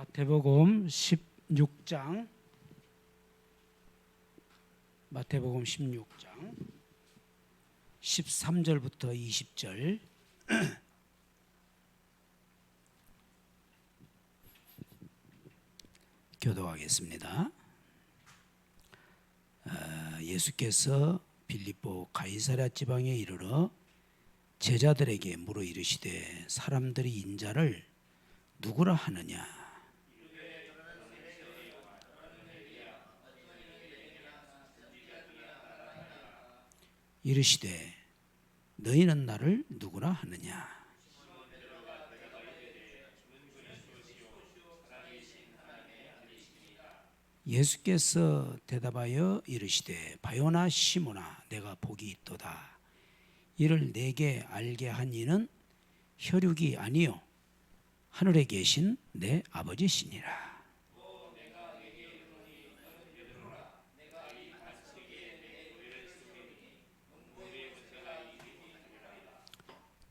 마태복음 16장 마태복음 16장 13절부터 20절 교도하겠습니다. 예수께서 빌립보 가이사랴 지방에 이르러 제자들에게 물어 이르시되 사람들이 인자를 누구라 하느냐? 이르시되 너희는 나를 누구라 하느냐? 예수께서 대답하여 이르시되 바요나 시몬아 내가 복이 있도다. 이를 내게 알게 한 이는 혈육이 아니요 하늘에 계신 내 아버지시니라.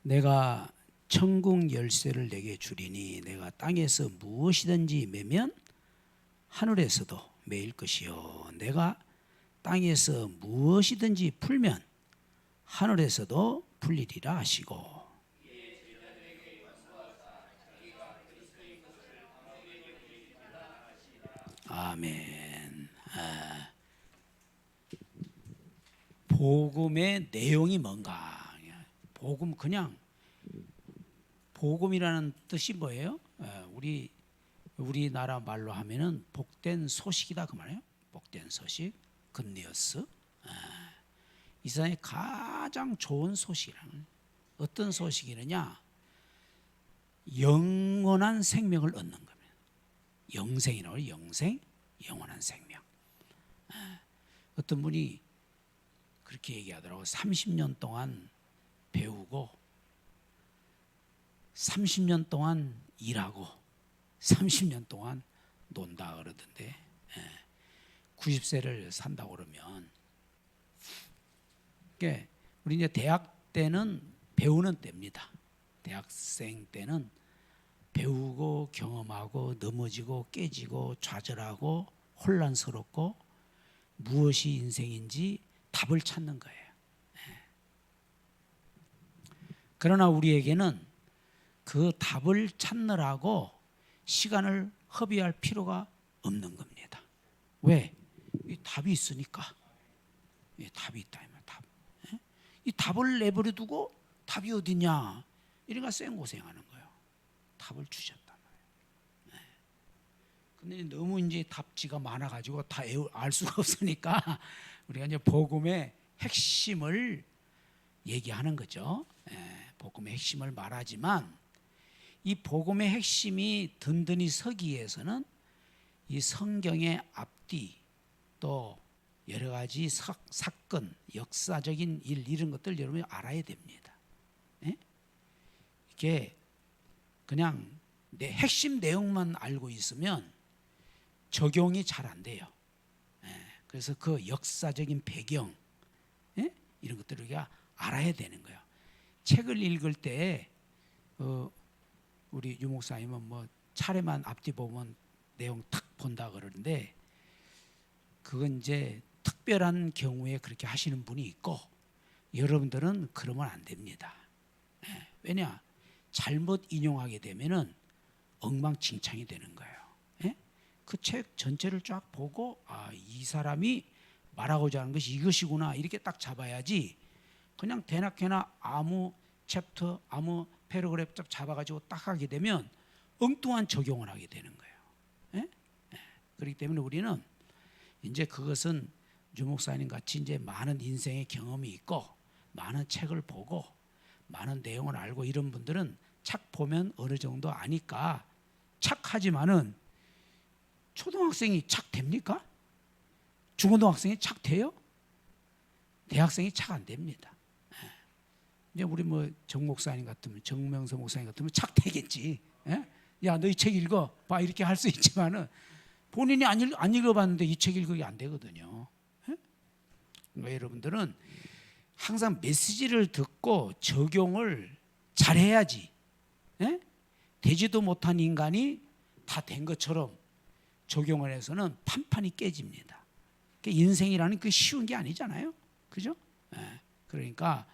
내가 천국 열쇠를 내게 주리니 내가 땅에서 무엇이든지 매면 하늘에서도 매일 것이요 내가 땅에서 무엇이든지 풀면 하늘에서도 풀리리라 하시고 아멘. 복음의 내용이 뭔가? 복음 그냥 복음이라는 뜻이 뭐예요? 우리나라 말로 하면은 복된 소식이다 그 말이에요. 복된 소식, 굿뉴스. 이 세상에 가장 좋은 소식이라는 어떤 소식이느냐? 영원한 생명을 얻는 겁니다. 영생이라고 해요. 영생, 영원한 생명. 어떤 분이 그렇게 얘기하더라고. 30년 동안 배우고 30년 동안 일하고 30년 동안 논다 그러던데 90세를 산다고 그러면 우리 이제 대학 때는 배우는 때입니다. 대학생 때는 배우고 경험하고 넘어지고 깨지고 좌절하고 혼란스럽고 무엇이 인생인지 답을 찾는 거예요. 그러나 우리에게는 그 답을 찾느라고 시간을 허비할 필요가 없는 겁니다. 왜? 이 답이 있으니까. 답이 있다 이 말. 답. 이 답을 내버려 두고 답이 어디냐? 이래가 생고생하는 거예요. 답을 주셨단 말이에요. 근데 너무 이제 답지가 많아가지고 다 알 수가 없으니까 우리가 이제 복음의 핵심을 얘기하는 거죠. 복음의 핵심을 말하지만 이 복음의 핵심이 든든히 서기 위해서는 이 성경의 앞뒤 또 여러 가지 사건, 역사적인 일 이런 것들 여러분이 알아야 됩니다. 이게 그냥 내 핵심 내용만 알고 있으면 적용이 잘 안 돼요. 그래서 그 역사적인 배경 이런 것들을 우리가 알아야 되는 거예요. 책을 읽을 때 우리 유 목사님은 뭐 차례만 앞뒤 보면 내용 탁 본다 그러는데 그건 이제 특별한 경우에 그렇게 하시는 분이 있고 여러분들은 그러면 안 됩니다. 왜냐? 잘못 인용하게 되면은 엉망진창이 되는 거예요. 그 책 전체를 쫙 보고 이 사람이 말하고자 하는 것이 이것이구나 이렇게 딱 잡아야지 그냥 대낮게나 아무 챕터 아무 패러그래프 딱 잡아가지고 딱 하게 되면 엉뚱한 적용을 하게 되는 거예요. 그렇기 때문에 우리는 이제 그것은 유 목사님 같이 이제 많은 인생의 경험이 있고 많은 책을 보고 많은 내용을 알고 이런 분들은 책 보면 어느 정도 아니까 착하지만은 초등학생이 착 됩니까? 중고등학생이 착 돼요? 대학생이 착 안 됩니다. 이제 우리 뭐 정 목사님 같으면 정명서 목사님 같으면 착 되겠지. 야, 너 이 책 읽어 봐 이렇게 할 수 있지만은 본인이 안 읽어봤는데 이 책 읽으기 안 되거든요. 그러니까 여러분들은 항상 메시지를 듣고 적용을 잘해야지. 되지도 못한 인간이 다 된 것처럼 적용을 해서는 판판이 깨집니다. 인생이라는 그 쉬운 게 아니잖아요. 그죠? 예. 그러니까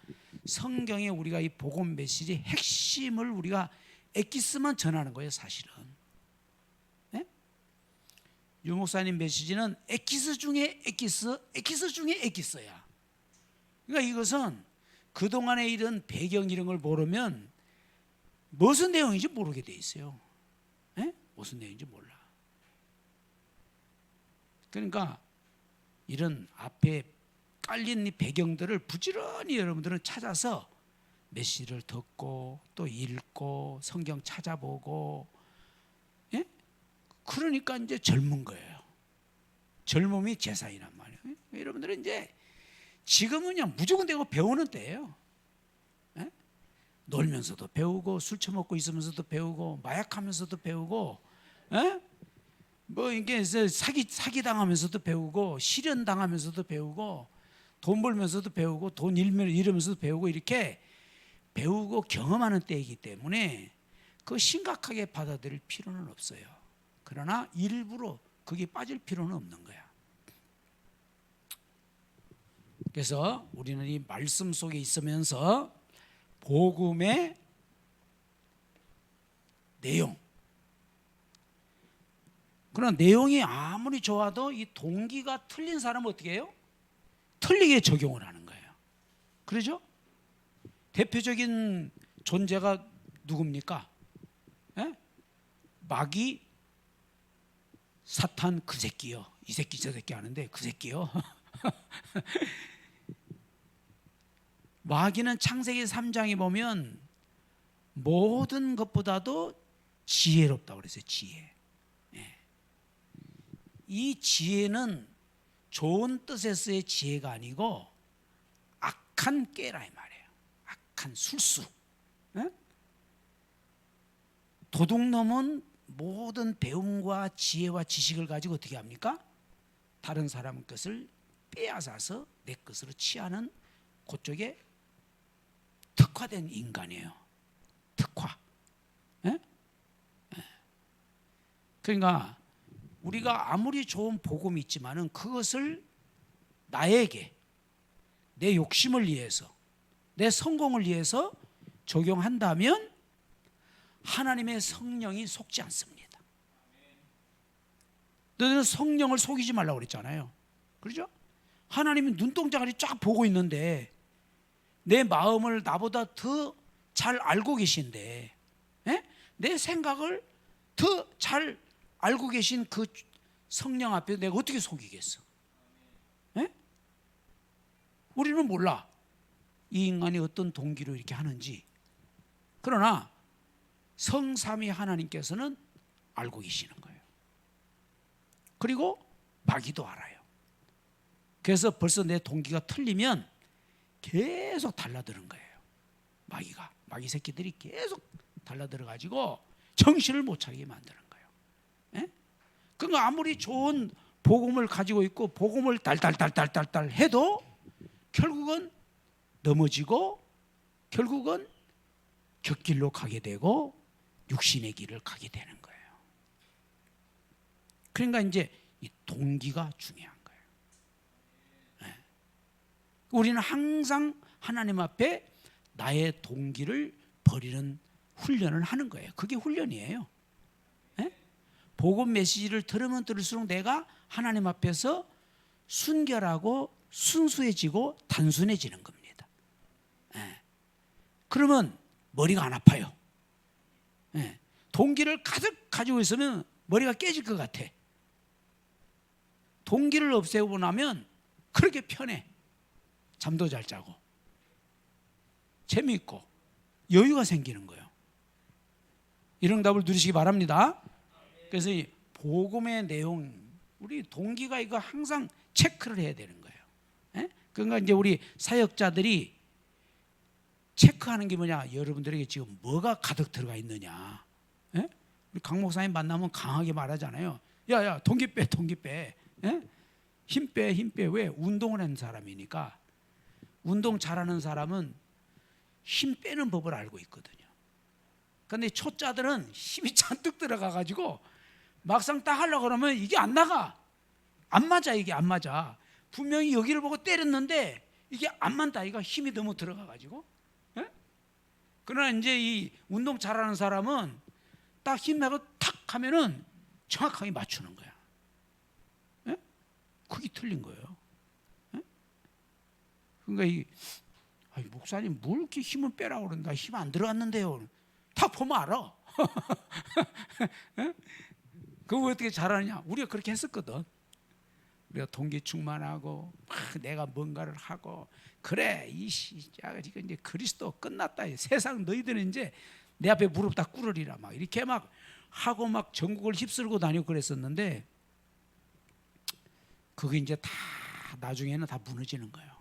성경에 우리가 이 복음 메시지의 핵심을 우리가 엑기스만 전하는 거예요, 사실은. 예? 유 목사님 메시지는 엑기스 중에 엑기스, 엑기스 중에 엑기스야. 그러니까 이것은 그동안에 이런 배경 이런 걸 모르면 무슨 내용인지 모르게 돼 있어요. 예? 무슨 내용인지 몰라. 그러니까 이런 앞에 깔린 이 배경들을 부지런히 여러분들은 찾아서 메시지를 듣고 또 읽고 성경 찾아보고, 예? 그러니까 이제 젊은 거예요. 젊음이 제사이란 말이에요. 예? 여러분들은 이제 지금은 그냥 무조건 되고 배우는 때예요. 예? 놀면서도 배우고 술 처먹고 있으면서도 배우고 마약하면서도 배우고, 예? 뭐 이게 사기 당하면서도 배우고 실현 당하면서도 배우고 돈 벌면서도 배우고 돈 잃으면서도 배우고 이렇게 배우고 경험하는 때이기 때문에 그 심각하게 받아들일 필요는 없어요. 그러나 일부러 거기에 빠질 필요는 없는 거야. 그래서 우리는 이 말씀 속에 있으면서 복음의 내용, 그러나 내용이 아무리 좋아도 이 동기가 틀린 사람은 어떻게 해요? 틀리게 적용을 하는 거예요. 그러죠? 대표적인 존재가 누굽니까? 예? 마귀, 사탄, 그 새끼요. 이 새끼 저 새끼 하는데 그 새끼요. 마귀는 창세기 3장에 보면 모든 것보다도 지혜롭다고 그랬어요. 지혜. 예. 이 지혜는 좋은 뜻에서의 지혜가 아니고 악한 깨라 이 말이에요. 악한 술수. 예? 도둑놈은 모든 배움과 지혜와 지식을 가지고 어떻게 합니까? 다른 사람 것을 빼앗아서 내 것으로 취하는 그쪽에 특화된 인간이에요. 특화. 예? 예. 그러니까 우리가 아무리 좋은 복음이 있지만은 그것을 나에게 내 욕심을 위해서 내 성공을 위해서 적용한다면 하나님의 성령이 속지 않습니다. 너희는 성령을 속이지 말라고 그랬잖아요. 그렇죠? 하나님은 눈동자같이 쫙 보고 있는데 내 마음을 나보다 더 잘 알고 계신데, 예? 내 생각을 더 잘 알고 계신 그 성령 앞에 내가 어떻게 속이겠어? 예? 우리는 몰라. 이 인간이 어떤 동기로 이렇게 하는지. 그러나 성삼위 하나님께서는 알고 계시는 거예요. 그리고 마귀도 알아요. 그래서 벌써 내 동기가 틀리면 계속 달라드는 거예요. 마귀 새끼들이 계속 달라들어 가지고 정신을 못 차리게 만드는 거예요. 예? 그러니까 아무리 좋은 복음을 가지고 있고 복음을 달달달달달달 해도 결국은 넘어지고 결국은 곁길로 가게 되고 육신의 길을 가게 되는 거예요. 그러니까 이제 이 동기가 중요한 거예요. 예. 우리는 항상 하나님 앞에 나의 동기를 버리는 훈련을 하는 거예요. 그게 훈련이에요. 예? 복음 메시지를 들으면 들을수록 내가 하나님 앞에서 순결하고 순수해지고 단순해지는 겁니다. 예. 그러면 머리가 안 아파요. 예. 동기를 가득 가지고 있으면 머리가 깨질 것 같아. 동기를 없애고 나면 그렇게 편해. 잠도 잘 자고 재미있고 여유가 생기는 거예요. 이런 답을 누리시기 바랍니다. 그래서 이 복음의 내용, 우리 동기가 이거 항상 체크를 해야 되는 거예요. 예? 그러니까 이제 우리 사역자들이 체크하는 게 뭐냐? 여러분들에게 지금 뭐가 가득 들어가 있느냐? 예? 우리 강 목사님 만나면 강하게 말하잖아요. 야야 동기 빼, 동기 빼. 예? 힘 빼, 힘 빼. 왜? 운동을 하는 사람이니까. 운동 잘하는 사람은 힘 빼는 법을 알고 있거든요. 그런데 초짜들은 힘이 잔뜩 들어가 가지고 막상 딱 하려고 그러면 이게 안 나가. 안 맞아. 이게 안 맞아. 분명히 여기를 보고 때렸는데 이게 안 맞다. 이거 힘이 너무 들어가가지고. 예? 그러나 이제 이 운동 잘하는 사람은 딱 힘내고 탁 하면은 정확하게 맞추는 거야. 예? 그게 틀린 거예요. 예? 그러니까 이 목사님 뭘 이렇게 힘을 빼라고 그런다. 힘 안 들어갔는데요. 다 보면 알아. 예? 그거 어떻게 잘하느냐? 우리가 그렇게 했었거든. 우리가 동기 충만하고 내가 뭔가를 하고 그래 이 시작 이거 이제 그리스도 끝났다. 세상 너희들은 이제 내 앞에 무릎 다 꿇으리라 막 이렇게 막 하고 막 전국을 휩쓸고 다니고 그랬었는데 그게 이제 다 나중에는 다 무너지는 거예요.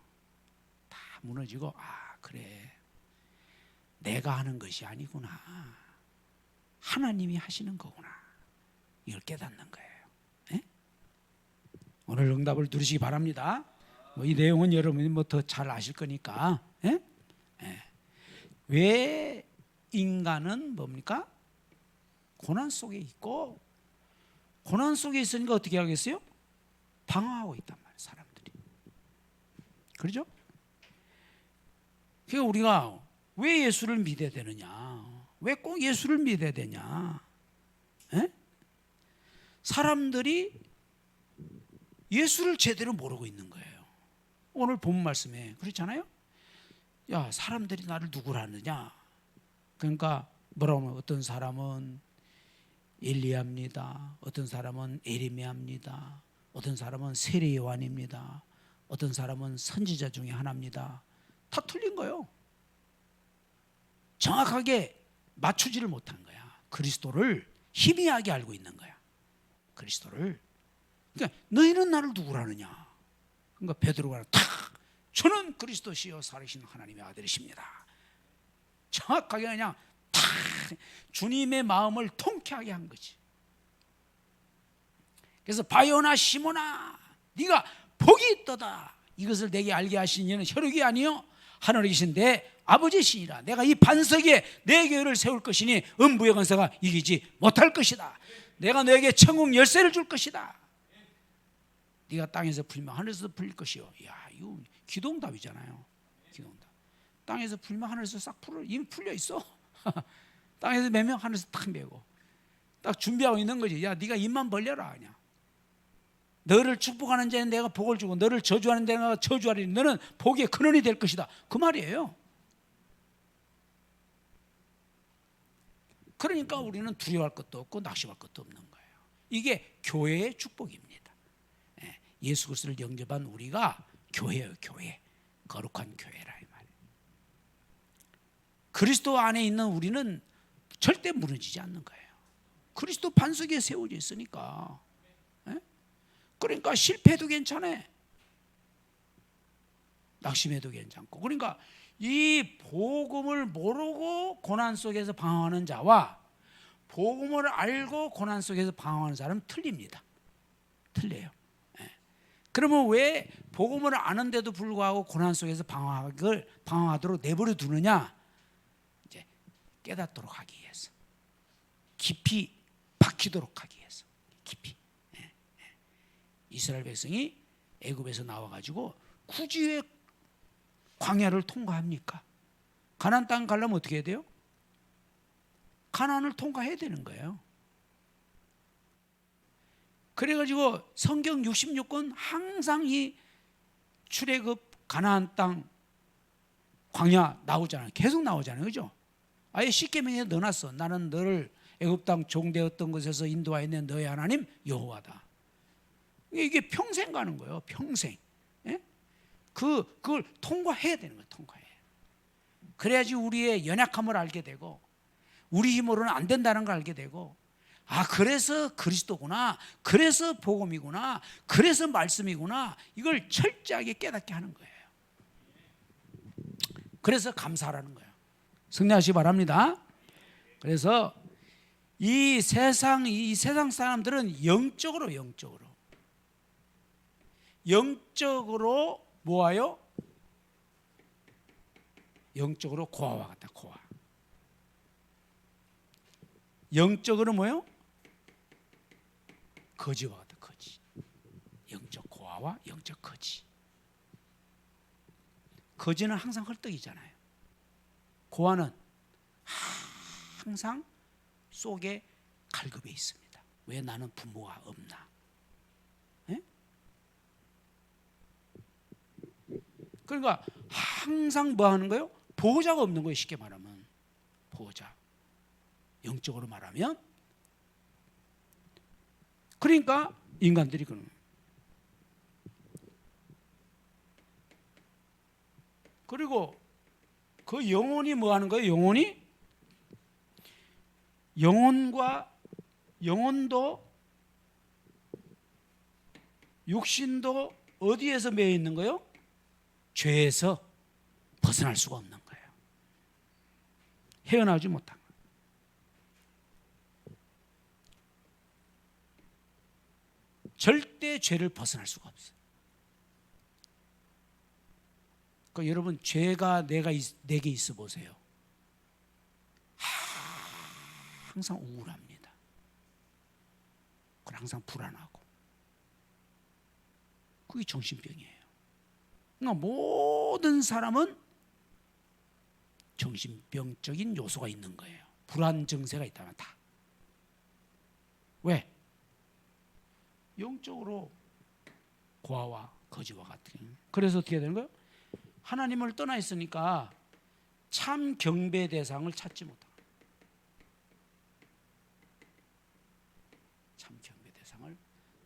다 무너지고 그래 내가 하는 것이 아니구나. 하나님이 하시는 거구나. 이걸 깨닫는 거예요. 네? 오늘 응답을 누리시기 바랍니다. 이 내용은 여러분이 더 잘 아실 거니까. 네? 네. 왜 인간은 뭡니까? 고난 속에 있고 고난 속에 있으니까 어떻게 하겠어요? 방황하고 있단 말이에요. 사람들이. 그렇죠? 그러니까 우리가 왜 예수를 믿어야 되느냐? 왜 꼭 예수를 믿어야 되냐? 에? 사람들이 예수를 제대로 모르고 있는 거예요. 오늘 본 말씀에 그렇잖아요. 야, 사람들이 나를 누구라 하느냐? 그러니까 뭐라고 하면 어떤 사람은 엘리야입니다. 어떤 사람은 에레미야입니다. 어떤 사람은 세례 요한입니다. 어떤 사람은 선지자 중에 하나입니다. 다 틀린 거예요. 정확하게 맞추지를 못한 거야. 그리스도를 희미하게 알고 있는 거야. 그리스도를. 그러니까 너희는 나를 누구라느냐? 그러니까 베드로가 탁 저는 그리스도시요 살아계신 하나님의 아들이십니다. 정확하게 그냥 탁 주님의 마음을 통쾌하게 한 거지. 그래서 바요나 시몬아 네가 복이 있도다. 이것을 내게 알게 하신 이는 혈육이 아니요 하늘에 계신 내 아버지시니라. 내가 이 반석에 내 교회를 세울 것이니 음부의 권세가 이기지 못할 것이다. 내가 너에게 천국 열쇠를 줄 것이다. 네가 땅에서 풀면 하늘에서 풀릴 것이요. 야, 이거 기도응답이잖아요. 기도응답. 땅에서 풀면 하늘에서 싹 풀어. 이미 풀려 있어. 땅에서 매면 하늘에서 탁 매고 딱 준비하고 있는 거지. 야, 네가 입만 벌려라 그냥. 너를 축복하는 자는 내가 복을 주고 너를 저주하는 자는 내가 저주하리니 너는 복의 근원이 될 것이다. 그 말이에요. 그러니까 우리는 두려워할 것도 없고 낙심할 것도 없는 거예요. 이게 교회의 축복입니다. 예수 그리스도를 영접한 우리가 교회예요. 교회. 거룩한 교회라 이 말이에요. 그리스도 안에 있는 우리는 절대 무너지지 않는 거예요. 그리스도 반석에 세워져 있으니까. 그러니까 실패해도 괜찮아. 낙심해도 괜찮고. 그러니까 이 복음을 모르고 고난 속에서 방황하는 자와 복음을 알고 고난 속에서 방황하는 사람은 틀립니다. 틀려요. 그러면 왜 복음을 아는데도 불구하고 고난 속에서 방황하도록 내버려 두느냐? 이제 깨닫도록 하기 위해서, 깊이 박히도록 하기 위해서, 깊이. 이스라엘 백성이 애굽에서 나와가지고 굳이 왜 광야를 통과합니까? 가나안 땅 가려면 어떻게 해야 돼요? 가나안을 통과해야 되는 거예요. 그래가지고 성경 66권 항상 이 출애굽 가나안 땅 광야 나오잖아요. 계속 나오잖아요. 그죠? 아예 십계명에 넣어놨어. 나는 너를 애굽 땅 종되었던 곳에서 인도하였네 너의 하나님 여호와다. 이게 평생 가는 거예요. 평생. 예? 그걸 통과해야 되는 거예요. 통과해. 그래야지 우리의 연약함을 알게 되고 우리 힘으로는 안 된다는 걸 알게 되고 그래서 그리스도구나. 그래서 복음이구나. 그래서 말씀이구나. 이걸 철저하게 깨닫게 하는 거예요. 그래서 감사하라는 거예요. 승리하시기 바랍니다. 그래서 이 세상 사람들은 영적으로 뭐와요? 영적으로 고아와 같다. 고아. 영적으로 뭐요? 거지와 같은 거지. 영적 고아와 영적 거지. 거지는 항상 헐떡이잖아요. 고아는 항상 속에 갈급해 있습니다. 왜 나는 부모가 없나? 에? 그러니까 항상 뭐 하는 거예요? 보호자가 없는 거예요. 쉽게 말하면 보호자. 영적으로 말하면 그러니까 인간들이 그런 그리고 그 영혼이 뭐 하는 거예요? 영혼과 영혼도 육신도 어디에서 매여 있는 거예요? 죄에서 벗어날 수가 없는 거예요. 헤어나오지 못한 거예요. 절대 죄를 벗어날 수가 없어요. 그러니까 여러분 죄가 내게 있어 보세요. 항상 우울합니다. 그리고 항상 불안하고. 그게 정신병이에요. 그러니까 모든 사람은 정신병적인 요소가 있는 거예요. 불안 증세가 있다면 다. 왜? 영적으로 고아와 거지와 같은. 그래서 어떻게 되는 거예요? 하나님을 떠나 있으니까 참 경배 대상을 찾지 못하고, 참 경배 대상을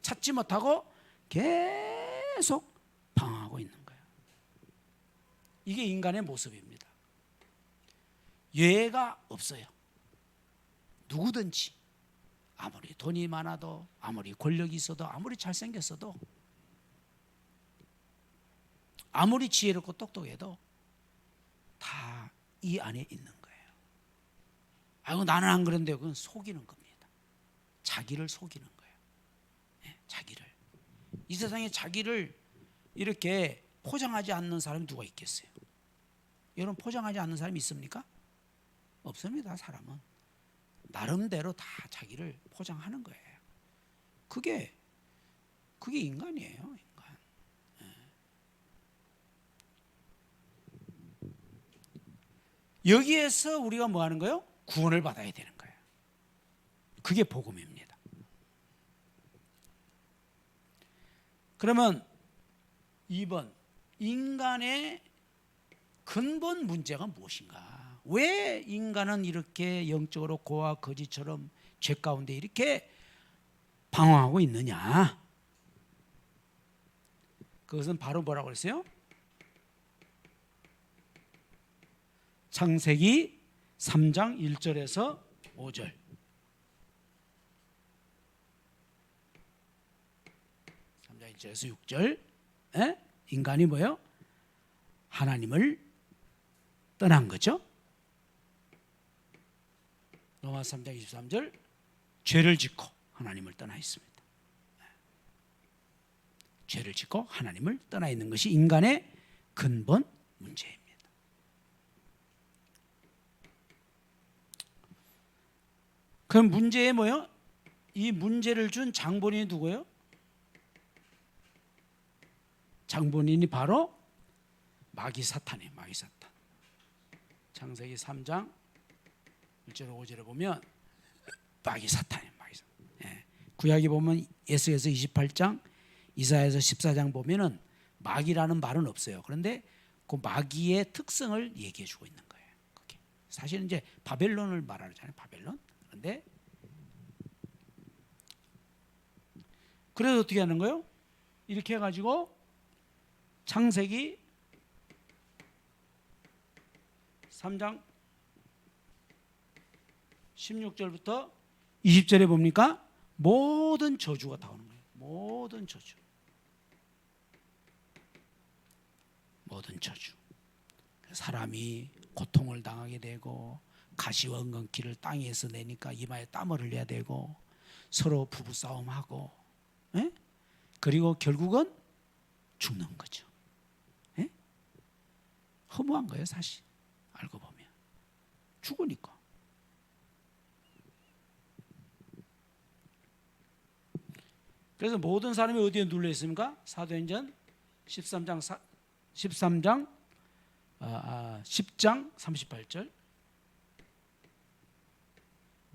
찾지 못하고 계속 방황하고 있는 거예요. 이게 인간의 모습입니다. 예가 없어요. 누구든지 아무리 돈이 많아도 아무리 권력이 있어도 아무리 잘생겼어도 아무리 지혜롭고 똑똑해도 다 이 안에 있는 거예요. 아이고 나는 안 그런데 그건 속이는 겁니다. 자기를 속이는 거예요. 네, 자기를. 이 세상에 자기를 이렇게 포장하지 않는 사람이 누가 있겠어요? 여러분 포장하지 않는 사람이 있습니까? 없습니다. 사람은 나름대로 다 자기를 포장하는 거예요. 그게 인간이에요. 인간. 여기에서 우리가 뭐 하는 거예요? 구원을 받아야 되는 거예요. 그게 복음입니다. 그러면 2번 인간의 근본 문제가 무엇인가? 왜 인간은 이렇게 영적으로 고아 거지처럼 죄 가운데 이렇게 방황하고 있느냐? 그것은 바로 뭐라고 그랬어요? 창세기 3장 1절에서 5절. 3장 1절에서 6절. 인간이 뭐예요? 하나님을 떠난 거죠. 로마 3장 23절. 죄를 짓고 하나님을 떠나 있습니다. 죄를 짓고 하나님을 떠나 있는 것이 인간의 근본 문제입니다. 그럼 문제에 뭐예요? 이 문제를 준 장본인이 누구예요? 장본인이 바로 마귀 사탄이에요. 마귀 사탄. 창세기 3장 1절 5절에 보면 마귀 사탄이에요. 마귀 사탄. 예. 구약에 보면 에스겔서 28장, 이사야서 14장 보면은 마귀라는 말은 없어요. 그런데 그 마귀의 특성을 얘기해 주고 있는 거예요. 그게. 사실은 이제 바벨론을 말하잖아요. 바벨론. 그런데 그래서 어떻게 하는 거예요? 이렇게 해가지고 창세기 3장 16절부터 20절에 봅니까? 모든 저주가 다 오는 거예요. 모든 저주. 모든 저주. 사람이 고통을 당하게 되고 가시와 은근키를 땅에서 내니까 이마에 땀을 흘려야 되고 서로 부부싸움하고 그리고 결국은 죽는 거죠. 허무한 거예요. 사실 알고 보면 죽으니까. 그래서 모든 사람이 어디에 눌려 있습니까? 사도행전 13장 10장 38절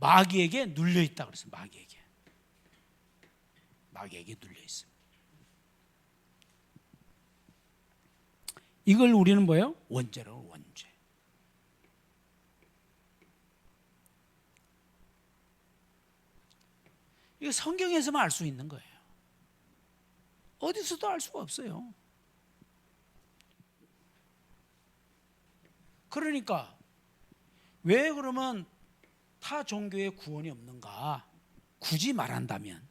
마귀에게 눌려 있다 그랬어요. 마귀에게 눌려 있어요. 이걸 우리는 뭐예요? 원죄라고. 원죄. 이거 성경에서만 알 수 있는 거예요. 어디서도 알 수가 없어요. 그러니까 왜 그러면 타 종교에 구원이 없는가? 굳이 말한다면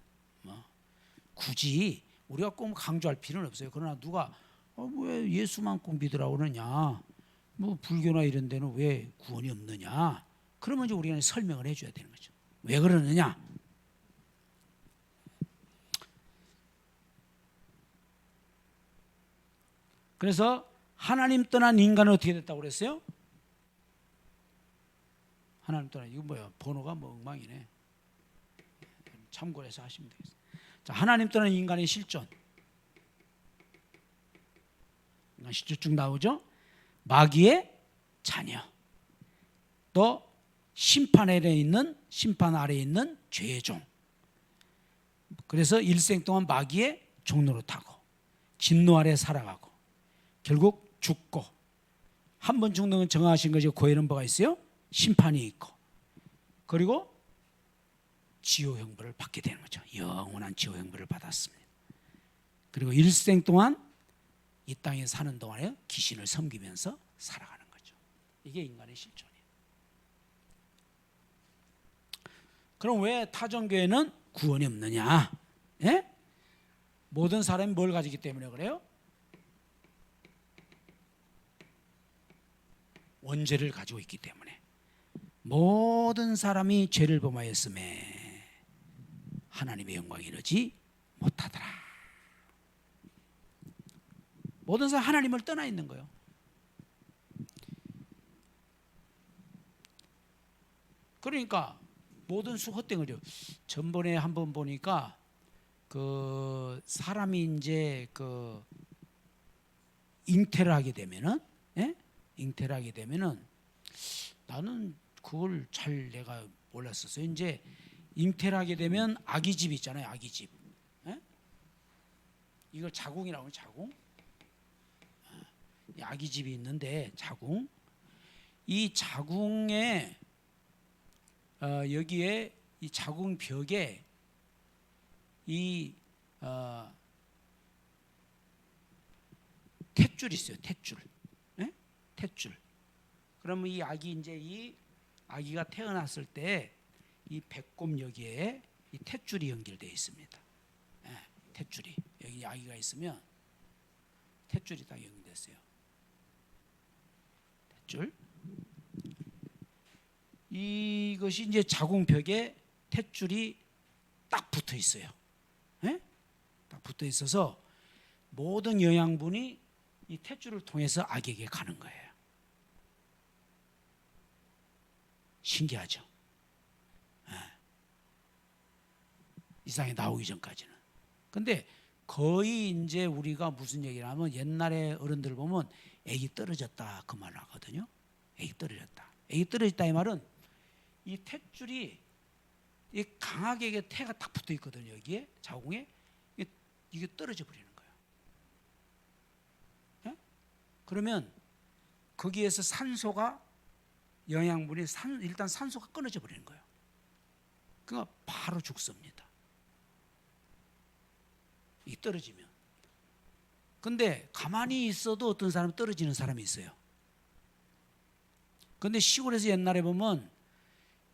굳이 우리가 꼭 강조할 필요는 없어요. 그러나 누가 왜 예수만 꼭 믿으라고 그러냐? 뭐 불교나 이런 데는 왜 구원이 없느냐? 그러면 이제 우리가 설명을 해줘야 되는 거죠. 왜 그러느냐? 그래서 하나님 떠난 인간은 어떻게 됐다고 그랬어요? 하나님 떠난, 이거 뭐야? 번호가 뭐 엉망이네. 참고해서 하시면 되겠어요. 자, 하나님 떠난 인간의 실존. 실존 쭉 나오죠? 마귀의 자녀. 또 심판 아래에 있는 죄의 종. 그래서 일생 동안 마귀의 종노릇하고 진노 아래 살아가고 결국 죽고, 한 번 죽는 건 정하신 것이 고에는 뭐가 있어요? 심판이 있고, 그리고 지옥 형벌을 받게 되는 거죠. 영원한 지옥 형벌을 받았습니다. 그리고 일생 동안 이 땅에 사는 동안에 귀신을 섬기면서 살아가는 거죠. 이게 인간의 실존이에요. 그럼 왜 타종교에는 구원이 없느냐? 예? 모든 사람이 뭘 가지기 때문에 그래요? 원죄를 가지고 있기 때문에. 모든 사람이 죄를 범하였음에 하나님의 영광이 이르지 못하더라. 모든 사람 하나님을 떠나 있는 거예요. 그러니까 모든 수 헛되거죠. 전번에 한번 보니까 그 사람이 이제 그 잉태를 하게 되면은, 예? 잉태를 하게 되면은, 나는 그걸 잘 내가 몰랐었어요. 이제 잉태를 하게 되면 아기집 있잖아요. 아기집. 예? 이걸 자궁이라고 해요. 자궁. 아기집이 있는데 자궁. 이 자궁에 여기에 이 자궁벽에 이 탯줄이 있어요. 탯줄. 예? 탯줄. 그러면 이 아기 이제 이 아기가 태어났을 때 이 배꼽 여기에 이 탯줄이 연결되어 있습니다. 예, 탯줄이 여기 아기가 있으면 탯줄이 딱 연결됐어요. 탯줄. 이것이 이제 자궁벽에 탯줄이 딱 붙어 있어요. 예? 딱 붙어 있어서 모든 영양분이 이 탯줄을 통해서 아기에게 가는 거예요. 신기하죠? 이 세상에 나오기 전까지는. 근데 거의 이제 우리가 무슨 얘기를 하면 옛날에 어른들 보면 애기 떨어졌다 그 말을 하거든요. 애기 떨어졌다. 애기 떨어졌다 이 말은 이 탯줄이 이 강하게 이게 태가 딱 붙어 있거든요. 여기에 자궁에 이게 떨어져 버리는 거예요. 예? 그러면 거기에서 산소가 영양분이 일단 산소가 끊어져 버리는 거예요. 그러니까 바로 죽습니다. 이 떨어지면. 근데 가만히 있어도 어떤 사람은 떨어지는 사람이 있어요. 근데 시골에서 옛날에 보면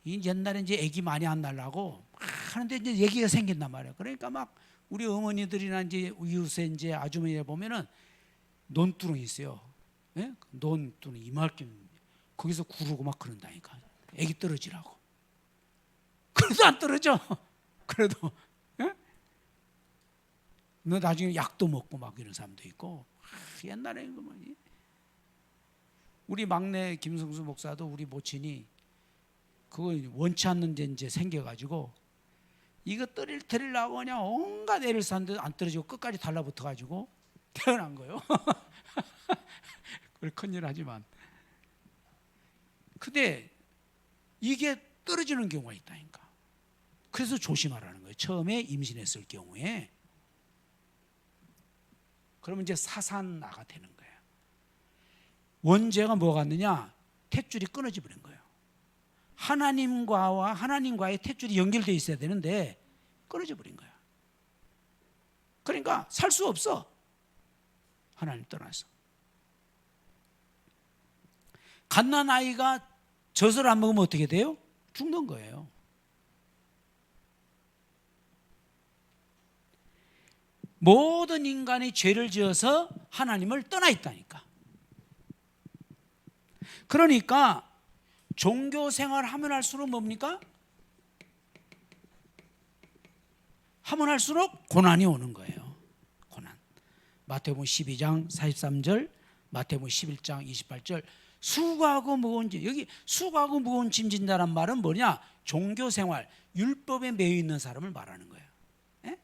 옛날에 이제 애기 많이 안 날라고 하는데 이제 얘기가 생긴단 말이에요. 그러니까 막 우리 어머니들이나 이제 이웃에 이제 아주머니에 보면은 논두렁이 있어요. 예? 논두렁 이만큼 거기서 구르고 막 그런다니까. 애기 떨어지라고. 그래도 안 떨어져. 그래도 예? 너 나중에 약도 먹고 막 이런 사람도 있고. 옛날에 뭐 우리 막내 김성수 목사도 우리 모친이 그거 원치 않는 데 이제 생겨가지고 이거 때리려고 그냥 온갖 애를 썼는데 안 떨어지고 끝까지 달라붙어 가지고 태어난 거예요. 그걸 큰일 하지만. 근데 이게 떨어지는 경우가 있다니까. 그래서 조심하라는 거예요. 처음에 임신했을 경우에. 그러면 이제 사산아가 되는 거예요. 원죄가 뭐가 같느냐? 탯줄이 끊어져 버린 거예요. 하나님과의 탯줄이 연결되어 있어야 되는데 끊어져 버린 거야. 그러니까 살 수 없어. 하나님 떠나서. 갓난아이가 젖을 안 먹으면 어떻게 돼요? 죽는 거예요. 모든 인간이 죄를 지어서 하나님을 떠나 있다니까. 그러니까 종교 생활 하면 할수록 뭡니까? 하면 할수록 고난이 오는 거예요. 고난. 마태복음 12장 43절, 마태복음 11장 28절. 수고하고 무거운 짐. 여기 수고하고 무거운 짐 진다란 말은 뭐냐? 종교 생활, 율법에 매여 있는 사람을 말하는 거예요. 예?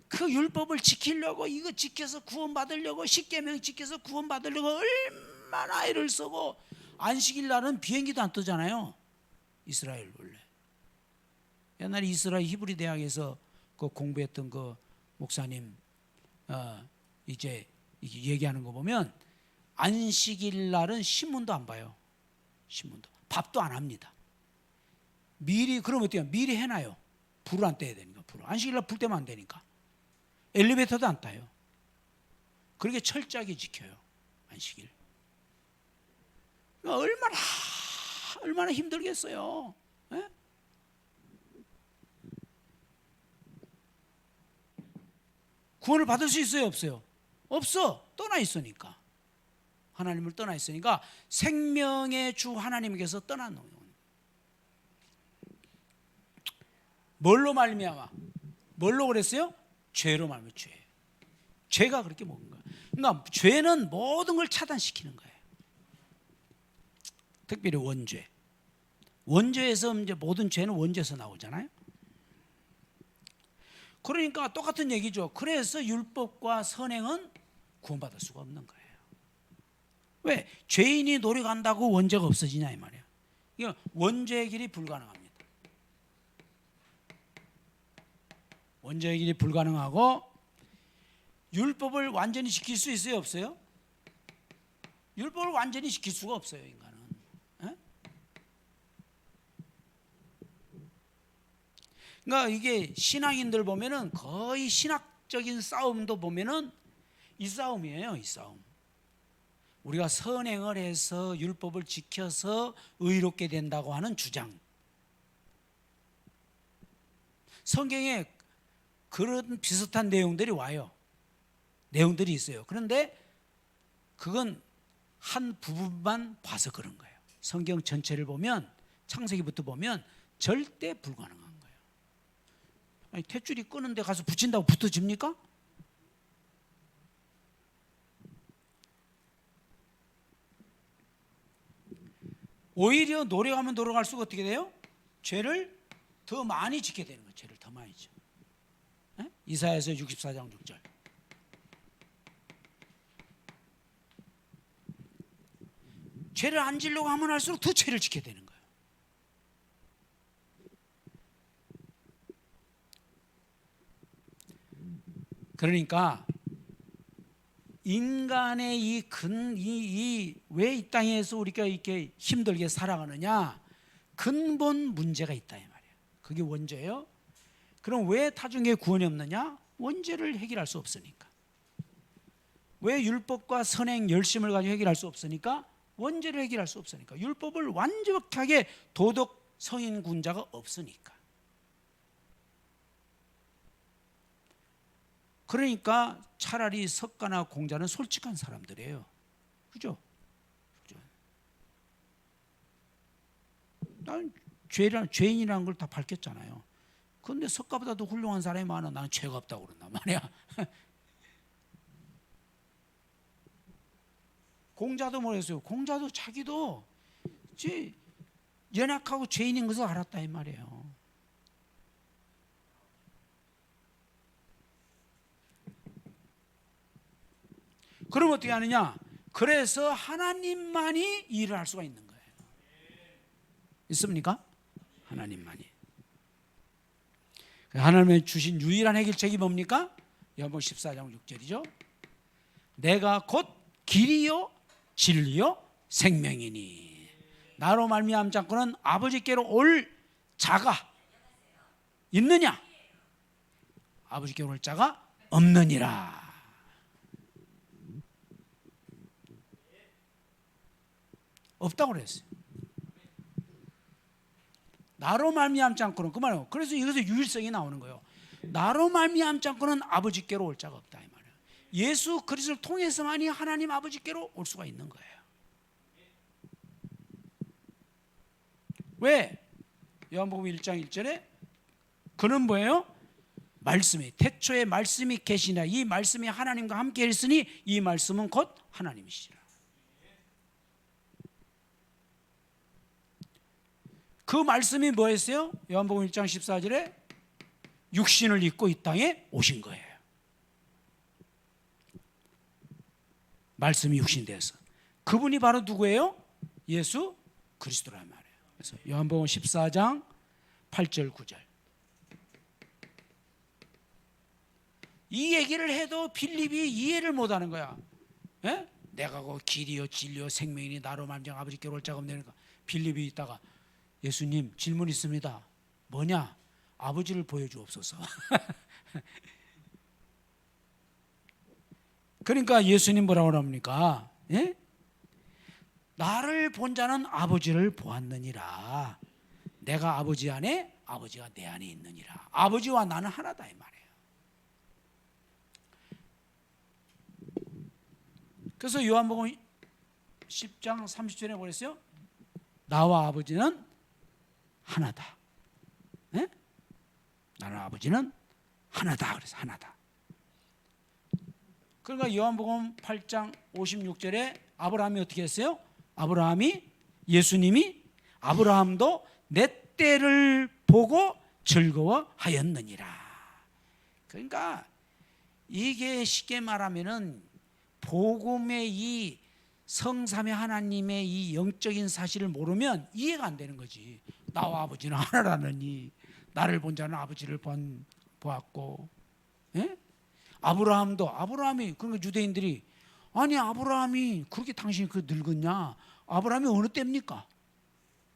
그 율법을 지키려고, 이거 지켜서 구원받으려고, 십계명 지켜서 구원받으려고 얼마나 애를 쓰고, 안식일 날은 비행기도 안 뜨잖아요. 이스라엘 원래. 옛날에 이스라엘 히브리 대학에서 그 공부했던 그 목사님 이제 얘기하는 거 보면 안식일 날은 신문도 안 봐요. 신문도. 밥도 안 합니다. 미리, 그럼 어때요? 미리 해놔요. 불을 안 떼야 되니까. 안식일 날 불 떼면 안 되니까. 엘리베이터도 안 타요. 그렇게 철저하게 지켜요. 안식일. 얼마나 힘들겠어요. 에? 구원을 받을 수 있어요, 없어요? 없어. 떠나 있으니까. 하나님을 떠나 있으니까 생명의 주 하나님께서 떠난 거예요. 뭘로 말미암아? 뭘로 그랬어요? 죄로 말미암아. 죄가 그렇게 먹은 거예요. 그러니까 죄는 모든 걸 차단시키는 거예요. 특별히 원죄. 원죄에서 이제 모든 죄는 원죄에서 나오잖아요. 그러니까 똑같은 얘기죠. 그래서 율법과 선행은 구원받을 수가 없는 거예요. 왜? 죄인이 노력한다고 원죄가 없어지냐 이 말이에요. 이거 원죄의 길이 불가능합니다. 원죄의 길이 불가능하고 율법을 완전히 지킬 수 있어요, 없어요? 율법을 완전히 지킬 수가 없어요, 인간은. 에? 그러니까 이게 신앙인들 보면은 거의 신학적인 싸움도 보면은 이 싸움이에요, 이 싸움. 우리가 선행을 해서 율법을 지켜서 의롭게 된다고 하는 주장. 성경에 그런 비슷한 내용들이 와요. 내용들이 있어요. 그런데 그건 한 부분만 봐서 그런 거예요. 성경 전체를 보면, 창세기부터 보면 절대 불가능한 거예요. 아니, 탯줄이 끄는데 가서 붙인다고 붙어집니까? 오히려 노력하면 노력할수록 어떻게 돼요? 죄를 더 많이 짓게 되는 거예요. 죄를 더 많이 짓죠. 이사야서 64장 6절. 죄를 안 지려고 하면 할수록 더 죄를 짓게 되는 거예요. 그러니까 인간의 왜 이 땅에서 우리가 이렇게 힘들게 살아가느냐, 근본 문제가 있다 이 말이에요. 그게 원죄예요. 그럼 왜 타중에 구원이 없느냐? 원죄를 해결할 수 없으니까. 왜 율법과 선행 열심을 가지고 해결할 수 없으니까? 원죄를 해결할 수 없으니까. 율법을 완벽하게 도덕 성인 군자가 없으니까. 그러니까 차라리 석가나 공자는 솔직한 사람들이에요. 그죠? 난 죄인이라는 걸 다 밝혔잖아요. 그런데 석가보다도 훌륭한 사람이 많아. 나는 죄가 없다고 그런단 말이야. 공자도 뭐랬어요? 공자도 자기도 연약하고 죄인인 것을 알았다 이 말이에요. 그럼 어떻게 하느냐? 그래서 하나님만이 일을 할 수가 있는 거예요. 있습니까? 하나님만이. 하나님의 주신 유일한 해결책이 뭡니까? 요한복음 14장 6절이죠. 내가 곧 길이요 진리요 생명이니 나로 말미암지 않고는 아버지께로 올 자가 있느냐? 아버지께로 올 자가 없느니라. 없다고 그랬어요. 나로 말미암지 않고는 그 말이에요. 그래서 여기서 유일성이 나오는 거예요. 나로 말미암지 않고는 아버지께로 올 자가 없다 이 말이에요. 예수 그리스도를 통해서만이 하나님 아버지께로 올 수가 있는 거예요. 왜? 요한복음 1장 1절에 그는 뭐예요? 말씀이 태초에 말씀이 계시나 이 말씀이 하나님과 함께 있으니 이 말씀은 곧 하나님이시라. 그 말씀이 뭐였어요? 요한복음 1장 14절에 육신을 입고 이 땅에 오신 거예요. 말씀이 육신 되어서 그분이 바로 누구예요? 예수 그리스도란 말이에요. 그래서 요한복음 14장 8절 9절 이 얘기를 해도 빌립이 이해를 못하는 거야. 에? 내가 그 길이요 진리요 생명이니 나로 말미암아 아버지께로 올 자가 없느니까. 빌립이 있다가 예수님 질문 있습니다. 뭐냐? 아버지를 보여주옵소서. 그러니까 예수님 뭐라고 합니까? 예? 나를 본 자는 아버지를 보았느니라. 내가 아버지 안에 아버지가 내 안에 있느니라. 아버지와 나는 하나다 이 말이에요. 그래서 요한복음 10장 30절에 그랬어요. 나와 아버지는 하나다. 네? 나는 아버지는 하나다. 그래서 하나다. 그러니까 요한복음 8장 56절에 아브라함이 어떻게 했어요? 아브라함이 예수님이 아브라함도 내 때를 보고 즐거워하였느니라. 그러니까 이게 쉽게 말하면은 복음의 이 성삼위 하나님의 이 영적인 사실을 모르면 이해가 안 되는 거지. 나와 아버지는 하나라느니 나를 본 자는 아버지를 보았고, 예? 아브라함이 그러니까 유대인들이 아니 아브라함이 그렇게 당신이 그 늙었냐? 아브라함이 어느 때입니까?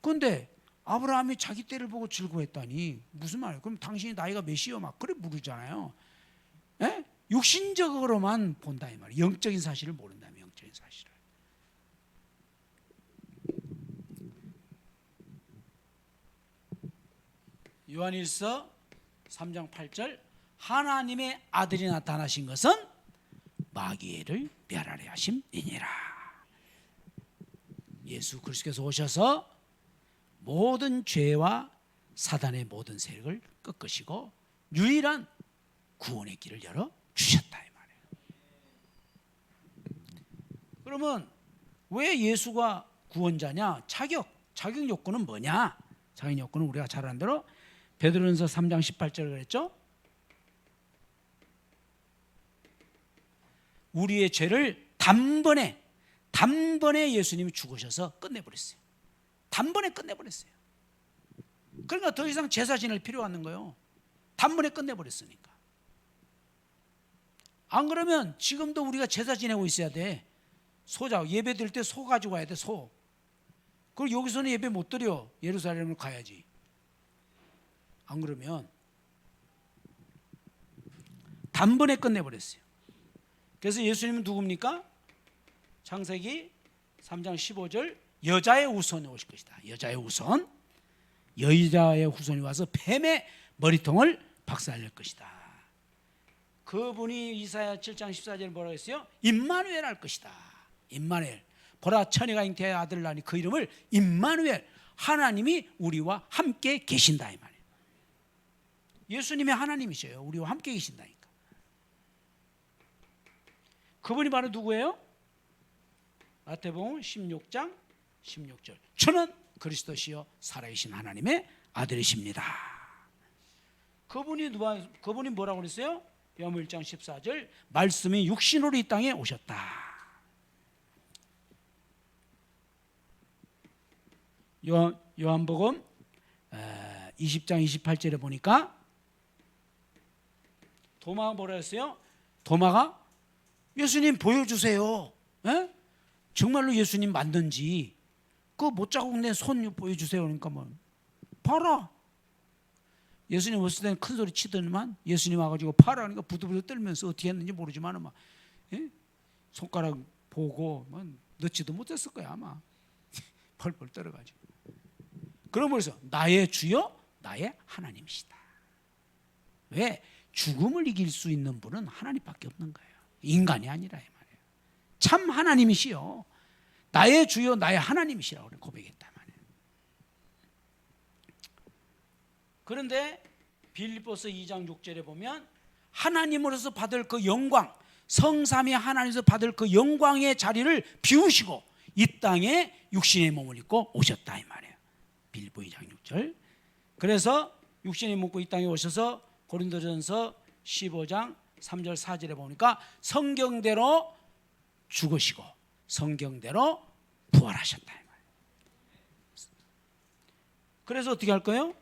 그런데 아브라함이 자기 때를 보고 즐거워했다니 무슨 말이에요? 그럼 당신이 나이가 몇이요? 막 그래 물으잖아요. 예? 육신적으로만 본다 이 말이에요. 영적인 사실을 모른다면 영적인 사실을. 요한일서 3장 8절 하나님의 아들이 나타나신 것은 마귀를 멸하려 하심이니라. 예수 그리스도께서 오셔서 모든 죄와 사단의 모든 세력을 꺾으시고 유일한 구원의 길을 열어 주셨다 이 말이에요. 그러면 왜 예수가 구원자냐? 자격 요건은 뭐냐? 자격 요건은 우리가 잘 아는 대로 베드로전서 3장 18절을 그랬죠. 우리의 죄를 단번에 예수님이 죽으셔서 끝내버렸어요. 단번에 끝내버렸어요. 그러니까 더 이상 제사 지낼 필요가 없는 거예요. 단번에 끝내버렸으니까. 안 그러면 지금도 우리가 제사 지내고 있어야 돼. 소자 예배 드릴 때 소 가지고 와야 돼. 소. 그리고 여기서는 예배 못 드려. 예루살렘을 가야지. 안 그러면 단번에 끝내버렸어요. 그래서 예수님은 누굽니까? 창세기 3장 15절 여자의 후손이 오실 것이다. 여자의 후손이 와서 뱀의 머리통을 박살낼 것이다. 그분이 이사야 7장 14절에 뭐라고 했어요? 임마누엘 할 것이다. 임마누엘. 보라 처녀가 잉태의 아들을 낳으니 그 이름을 임마누엘. 하나님이 우리와 함께 계신다 이 말이에요. 예수님이 하나님이셔요. 우리와 함께 계신다니까. 그분이 바로 누구예요? 마태복음 16장 16절 주는 그리스도시요 살아계신 하나님의 아들이십니다. 그분이 뭐라고 그랬어요? 요한복음 1장 14절 말씀이 육신으로 이 땅에 오셨다. 요한복음 20장 28절에 보니까 도마가 뭐라 했어요? 도마가 예수님 보여주세요. 에? 정말로 예수님 맞는지 그 못자국 내 손 보여주세요. 그러니까 뭐 봐라. 예수님 없을 때는 큰 소리 치더니만 예수님 와가지고 봐라 하니까 부들부들 떨면서 어떻게 했는지 모르지만 막 손가락 보고 뭐 넣지도 못했을 거야 아마. 펄펄 떨어가지고. 그러면서 나의 주여 나의 하나님이시다. 왜? 죽음을 이길 수 있는 분은 하나님밖에 없는 거예요. 인간이 아니라 이 말이에요. 참 하나님이시요. 나의 주여 나의 하나님이시라고 고백했단 말이에요. 그런데 빌립보서 2장 6절에 보면 하나님으로서 받을 그 영광, 성삼위 하나님에서 받을 그 영광의 자리를 비우시고 이 땅에 육신의 몸을 입고 오셨다 이 말이에요. 빌립보 2장 6절. 그래서 육신의 몸을 입고 이 땅에 오셔서 고린도전서 15장 3절 4절에 보니까 성경대로 죽으시고 성경대로 부활하셨다 이 말이에요. 그래서 어떻게 할 거예요?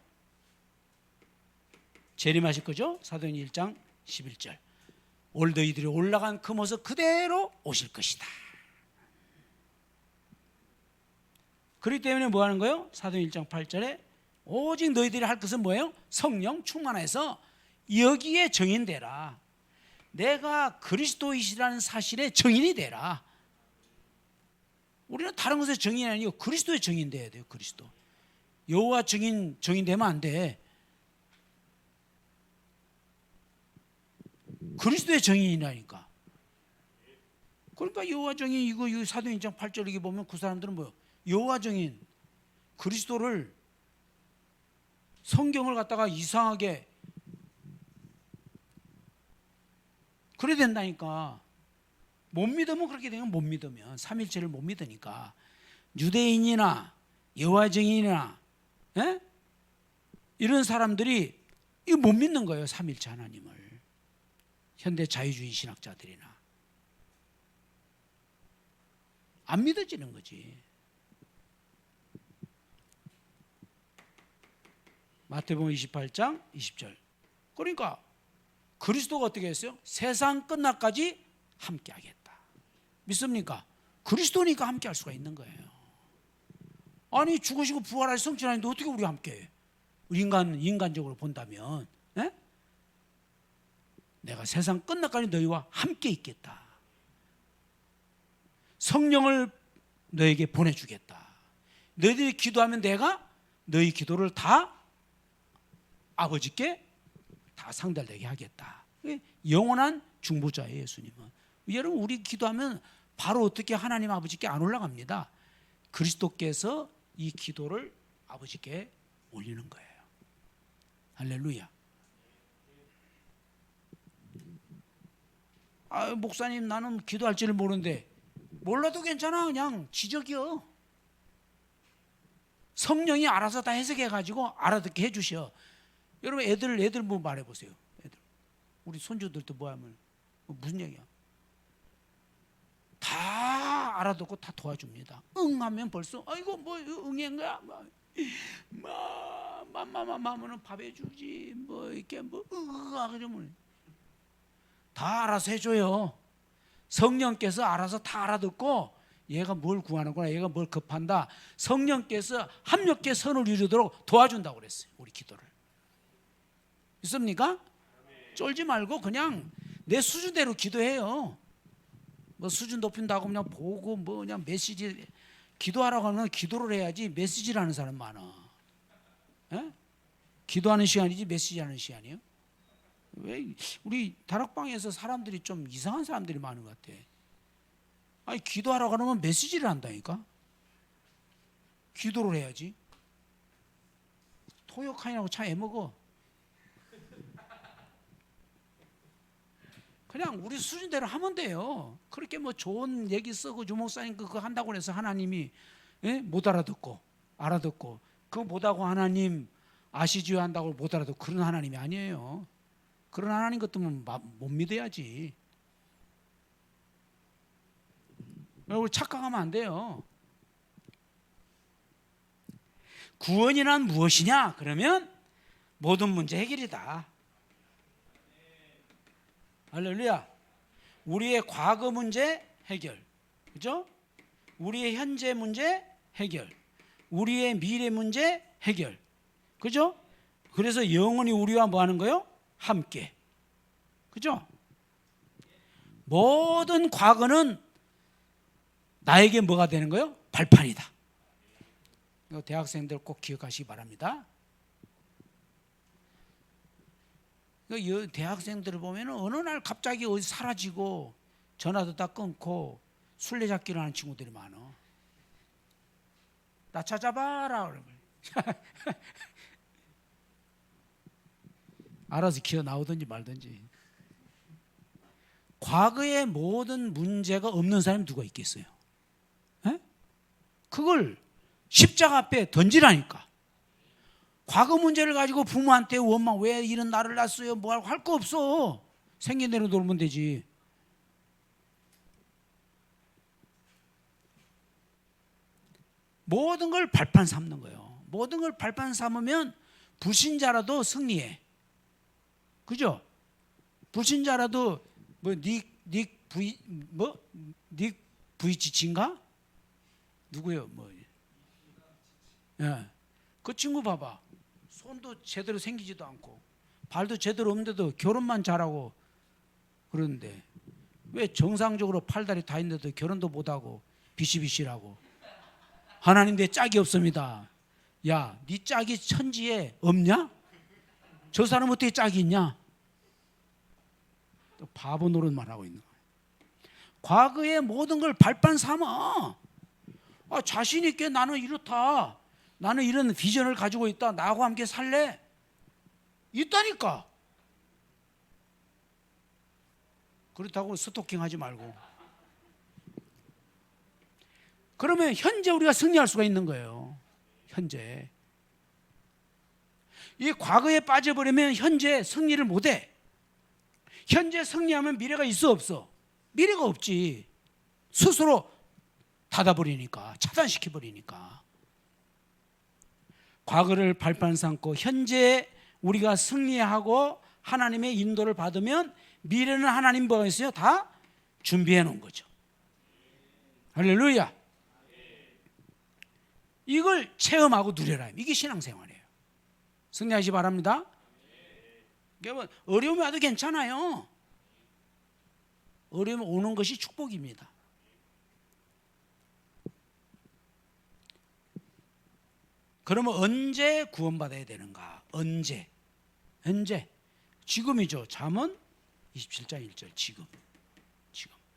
재림하실 거죠? 사도행전 1장 11절. 올 너희들이 올라간 그 모습 그대로 오실 것이다. 그렇기 때문에 뭐 하는 거예요? 사도행전 1장 8절에 오직 너희들이 할 것은 뭐예요? 성령 충만해서 여기에 정인되라. 내가 그리스도이시라는 사실에 정인이 되라. 우리는 다른 것에 정인이 아니고 그리스도의 정인돼야 돼요. 그리스도. 여호와 정인되면 안 돼. 그리스도의 정인이라니까. 그러니까 여호와 정인 이거 사도행전 8절 이게 보면 그 사람들은 뭐예요? 여호와 정인 그리스도를 성경을 갖다가 이상하게 그래야 된다니까. 못 믿으면 그렇게 되면 못 믿으면 삼일체를 못 믿으니까 유대인이나 여호와 정인이나 이런 사람들이 이거 못 믿는 거예요. 삼일체 하나님을. 현대 자유주의 신학자들이나 안 믿어지는 거지. 마태복음 28장 20절. 그러니까 그리스도가 어떻게 했어요? 세상 끝날까지 함께 하겠다. 믿습니까? 그리스도니까 함께 할 수가 있는 거예요. 아니 죽으시고 부활하신 성취 아닌데 어떻게 우리 함께 해? 우리 인간적으로 본다면 내가 세상 끝날까지 너희와 함께 있겠다. 성령을 너에게 보내주겠다. 너희들이 기도하면 내가 너희 기도를 다 아버지께 다 상달되게 하겠다. 영원한 중보자예요. 예수님은. 여러분 우리 기도하면 바로 어떻게 하나님 아버지께 안 올라갑니다. 그리스도께서 이 기도를 아버지께 올리는 거예요. 할렐루야. 아, 목사님 나는 기도할 줄 모르는데 몰라도 괜찮아. 그냥 지적이요. 성령이 알아서 다 해석해가지고 알아듣게 해주셔. 여러분 애들 뭐 말해보세요. 애들. 우리 손주들도 뭐 하면 무슨 얘기야? 다 알아듣고 다 도와줍니다. 응 하면 벌써 아이고 뭐 응인 거야? 마마는 밥 해주지 뭐 이렇게 뭐 그러면 다 알아서 해줘요. 성령께서 알아서 다 알아듣고 얘가 뭘 구하는구나, 얘가 뭘 급한다. 성령께서 합력의 선을 이루도록 도와준다고 그랬어요. 우리 기도를. 있습니까? 쫄지 말고 그냥 내 수준대로 기도해요. 뭐 수준 높인다고 그냥 보고 뭐 그냥 메시지 기도하라고 하면 기도를 해야지 메시지를 하는 사람 많아. 에? 기도하는 시간이지 메시지 하는 시간이에요? 왜 우리 다락방에서 사람들이 좀 이상한 사람들이 많은 것 같아. 아니 기도하라고 하면 메시지를 한다니까. 기도를 해야지. 토역하냐고 참 애먹어. 그냥 우리 수준대로 하면 돼요. 그렇게 뭐 좋은 얘기 쓰고 주목사님 그거 한다고 해서 하나님이 못 알아듣고 알아듣고 그거 못하고 하나님 아시지요 한다고 못 알아듣고 그런 하나님이 아니에요. 그런 하나님 같으면 못 믿어야지. 우리 착각하면 안 돼요. 구원이란 무엇이냐? 그러면 모든 문제 해결이다. 할렐루야. 우리의 과거 문제 해결, 그죠? 우리의 현재 문제 해결, 우리의 미래 문제 해결, 그죠? 그래서 영원히 우리와 뭐 하는 거요? 함께, 그죠? 모든 과거는 나에게 뭐가 되는 거요? 발판이다. 이거 대학생들 꼭 기억하시기 바랍니다. 대학생들을 보면 어느 날 갑자기 어디 사라지고 전화도 다 끊고 술래잡기를 하는 친구들이 많아. 나 찾아봐라 그러면 알아서 기어 나오든지 말든지. 과거의 모든 문제가 없는 사람이 누가 있겠어요? 에? 그걸 십자가 앞에 던지라니까. 과거 문제를 가지고 부모한테 원망, 왜 이런 나를 낳았어요? 뭐 할 거 없어. 생긴 대로 놀면 되지. 모든 걸 발판 삼는 거예요. 모든 걸 발판 삼으면 불신자라도 승리해. 그죠? 불신자라도 닉 부이치치인가? 누구요? 예. 그 친구 봐봐. 손도 제대로 생기지도 않고 발도 제대로 없는데도 결혼만 잘하고 그러는데 왜 정상적으로 팔다리 다 있는데도 결혼도 못하고 비시비시라고. 하나님 내 짝이 없습니다. 야, 네 짝이 천지에 없냐? 저 사람 어떻게 짝이 있냐? 또 바보 노릇만 하고 있는 거야. 과거의 모든 걸 발판 삼아. 자신 있게 나는 이렇다. 나는 이런 비전을 가지고 있다. 나하고 함께 살래? 있다니까. 그렇다고 스토킹 하지 말고. 그러면 현재 우리가 승리할 수가 있는 거예요. 현재. 이 과거에 빠져버리면 현재 승리를 못해. 현재 승리하면 미래가 있어 없어? 미래가 없지. 스스로 닫아버리니까, 차단시켜버리니까. 과거를 발판 삼고 현재 우리가 승리하고 하나님의 인도를 받으면 미래는 하나님 뭐가 있어요? 다 준비해 놓은 거죠. 할렐루야. 이걸 체험하고 누려라. 이게 신앙생활이에요. 승리하시기 바랍니다. 어려움이 와도 괜찮아요. 어려움이 오는 것이 축복입니다. 그러면 언제 구원받아야 되는가? 언제? 지금이죠. 잠언 27장 1절. 지금.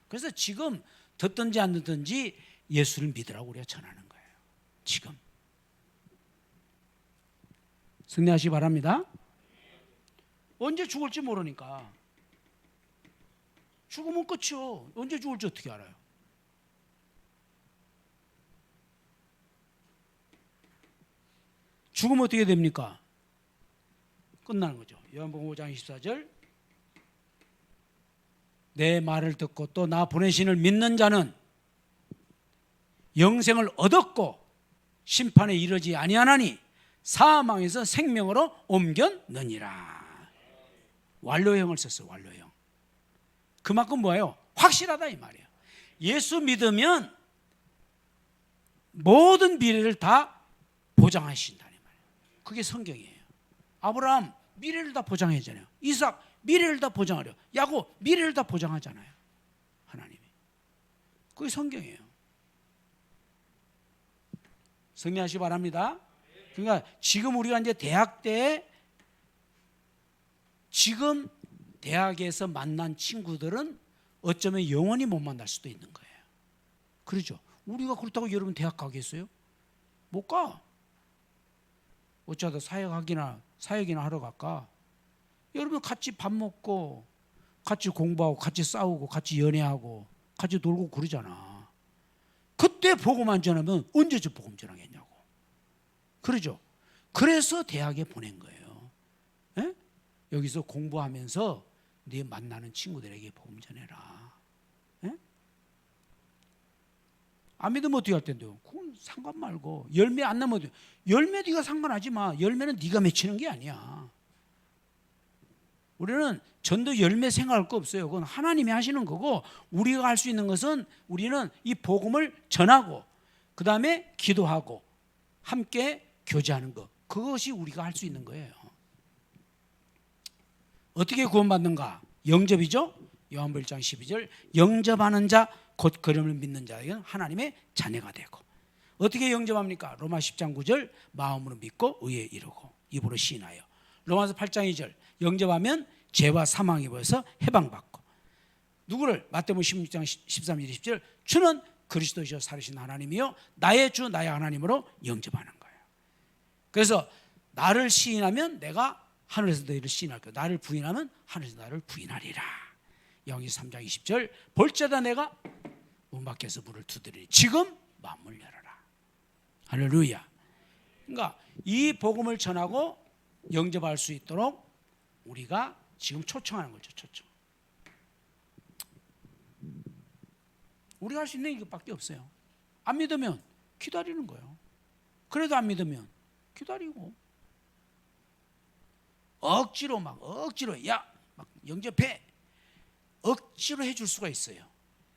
그래서 지금 듣든지 안 듣든지 예수를 믿으라고 우리가 전하는 거예요. 지금. 승리하시기 바랍니다. 언제 죽을지 모르니까. 죽으면 끝이요. 언제 죽을지 어떻게 알아요? 죽으면 어떻게 됩니까? 끝나는 거죠. 요한복음 5장 24절. 내 말을 듣고 또 나 보내신 이를 믿는 자는 영생을 얻었고 심판에 이르지 아니하나니 사망에서 생명으로 옮겼느니라. 완료형을 썼어요. 완료형. 그만큼 뭐예요? 확실하다 이 말이에요. 예수 믿으면 모든 미래를 다 보장하신다 이 말이에요. 그게 성경이에요. 아브라함 미래를 다 보장하잖아요. 이삭 미래를 다 보장하려. 야곱 미래를 다 보장하잖아요. 하나님이. 그게 성경이에요. 승리하시기 바랍니다. 그러니까 지금 우리가 이제 대학 때 지금 대학에서 만난 친구들은 어쩌면 영원히 못 만날 수도 있는 거예요. 그렇죠? 우리가 그렇다고 여러분 대학 가겠어요? 못 가. 어쩌다 사역이나 하러 갈까? 여러분 같이 밥 먹고 같이 공부하고 같이 싸우고 같이 연애하고 같이 놀고 그러잖아. 그때 복음만 전하면 언제 저 복음 전하겠냐고. 그러죠? 그래서 대학에 보낸 거예요. 에? 여기서 공부하면서 네 만나는 친구들에게 복음 전해라. 예? 안 믿으면 어떻게 할 텐데요? 그건 상관 말고 열매 안 나면 열매 네가 상관하지 마. 열매는 네가 맺히는 게 아니야. 우리는 전도 열매 생각할 거 없어요. 그건 하나님이 하시는 거고 우리가 할 수 있는 것은 우리는 이 복음을 전하고 그 다음에 기도하고 함께 교제하는 것. 그것이 우리가 할 수 있는 거예요. 어떻게 구원받는가? 영접이죠. 요한복음 1장 12절 영접하는 자 곧 그름을 믿는 자에게는 하나님의 자녀가 되고 어떻게 영접합니까? 로마 10장 9절 마음으로 믿고 의에 이르고 입으로 시인하여 로마서 8장 2절 영접하면 죄와 사망에 보여서 해방받고 누구를? 마태복음 16장 13절 20절 주는 그리스도시여 살으신 하나님이요 나의 주 나의 하나님으로 영접하는 거예요. 그래서 나를 시인하면 내가 하늘에서 너희를 시인할 거야. 나를 부인하면 하늘에서 나를 부인하리라. 요한계시록 3장 20절 볼지어다 내가 문 밖에서 문을 두드리니 지금 마음을 열어라. 할렐루야. 그러니까 이 복음을 전하고 영접할 수 있도록 우리가 지금 초청하는 거죠. 초청. 우리가 할 수 있는 이것밖에 없어요. 안 믿으면 기다리는 거예요. 그래도 안 믿으면 기다리고 억지로 야 막 영접해 억지로 해줄 수가 있어요.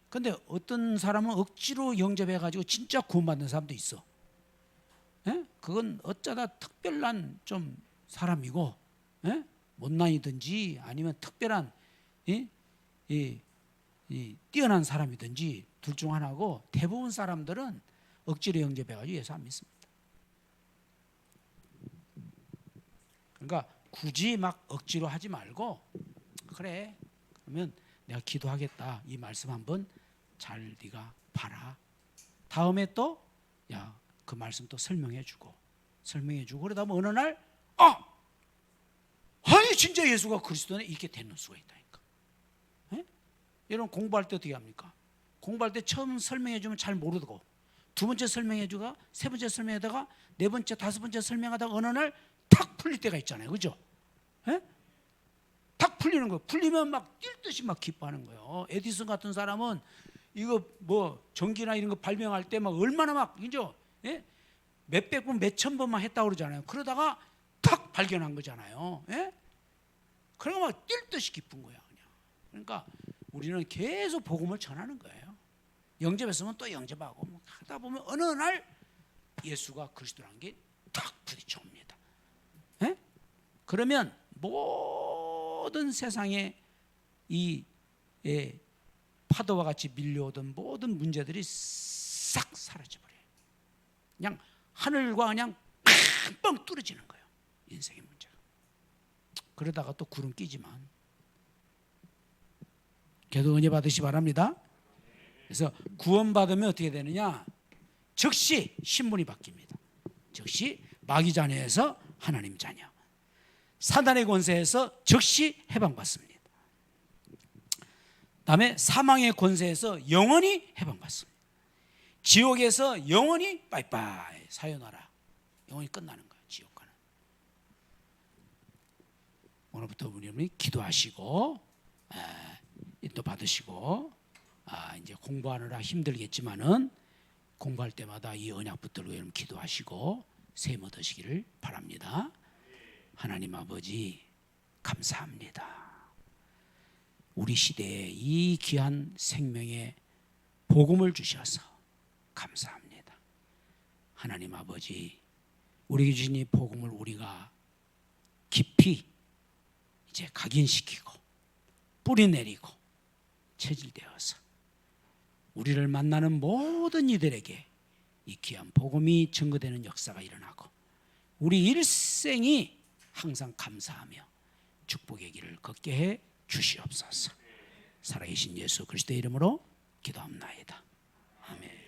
근데 어떤 사람은 억지로 영접해가지고 진짜 구원받는 사람도 있어. 예? 그건 어쩌다 특별한 좀 사람이고 예? 못난이든지 아니면 특별한 뛰어난 사람이든지 둘 중 하나고 대부분 사람들은 억지로 영접해가지고 예수 안 믿습니다. 그러니까 굳이 막 억지로 하지 말고 그래 그러면 내가 기도하겠다 이 말씀 한번 잘 네가 봐라. 다음에 또 야 그 말씀 또 설명해주고 그러다 보면 어느 날 아니 진짜 예수가 그리스도네 이렇게 되는 수가 있다니까. 예? 여러분 공부할 때 어떻게 합니까? 공부할 때 처음 설명해주면 잘 모르고 두 번째 설명해주가 세 번째 설명하다가 네 번째 다섯 번째 설명하다가 어느 날 탁 풀릴 때가 있잖아요. 그죠? 예? 탁 풀리는 거예요. 풀리면 막 뛸 듯이 막 기뻐하는 거예요. 에디슨 같은 사람은 이거 뭐 전기나 이런 거 발명할 때 막 얼마나 막 그죠? 예? 몇백 번, 몇천 번만 했다고 그러잖아요. 그러다가 탁 발견한 거잖아요. 예? 그러니까 막 뛸 듯이 기쁜 거야. 그냥. 그러니까 우리는 계속 복음을 전하는 거예요. 영접했으면 또 영접하고 뭐 하다 보면 어느 날 예수가 그리스도라는 게 탁 부딪혀 옵니다. 예? 그러면 모든 세상에 이 파도와 같이 밀려오던 모든 문제들이 싹 사라져버려요. 그냥 하늘과 그냥 뻥 뚫어지는 거예요. 인생의 문제가. 그러다가 또 구름 끼지만 계속 은혜 받으시 바랍니다. 그래서 구원받으면 어떻게 되느냐? 즉시 신분이 바뀝니다. 즉시 마귀 자녀에서 하나님 자녀, 사단의 권세에서 즉시 해방받습니다. 다음에 사망의 권세에서 영원히 해방받습니다. 지옥에서 영원히 빠이빠이 사요나라 영원히 끝나는 거예요. 지옥과는. 오늘부터 우리 기도하시고 또 받으시고 이제 공부하느라 힘들겠지만은 공부할 때마다 이 언약 붙들고 여러분 기도하시고 셈 얻으시기를 바랍니다. 하나님 아버지 감사합니다. 우리 시대에 이 귀한 생명의 복음을 주셔서 감사합니다. 하나님 아버지 우리에게 주신 이 복음을 우리가 깊이 이제 각인시키고 뿌리내리고 체질되어서 우리를 만나는 모든 이들에게 이 귀한 복음이 증거되는 역사가 일어나고 우리 일생이 항상 감사하며 축복의 길을 걷게 해 주시옵소서. 살아계신 예수 그리스도의 이름으로 기도합나이다. 아멘.